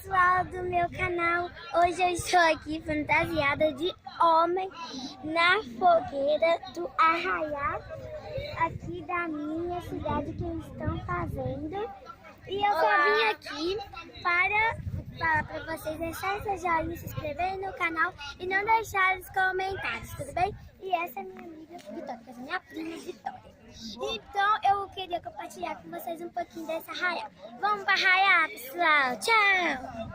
pessoal do meu canal, hoje eu estou aqui fantasiada de homem na fogueira do arraiá aqui da minha cidade que eles estão fazendo. E eu só vim aqui para falar para vocês deixarem seu joinha, se inscreverem no canal e não deixarem os comentários, tudo bem? E essa é minha amiga Vitória, que é minha prima Vitória. Então eu queria compartilhar com vocês um pouquinho dessa arraiá. Vamos para arraiá, pessoal! Tchau!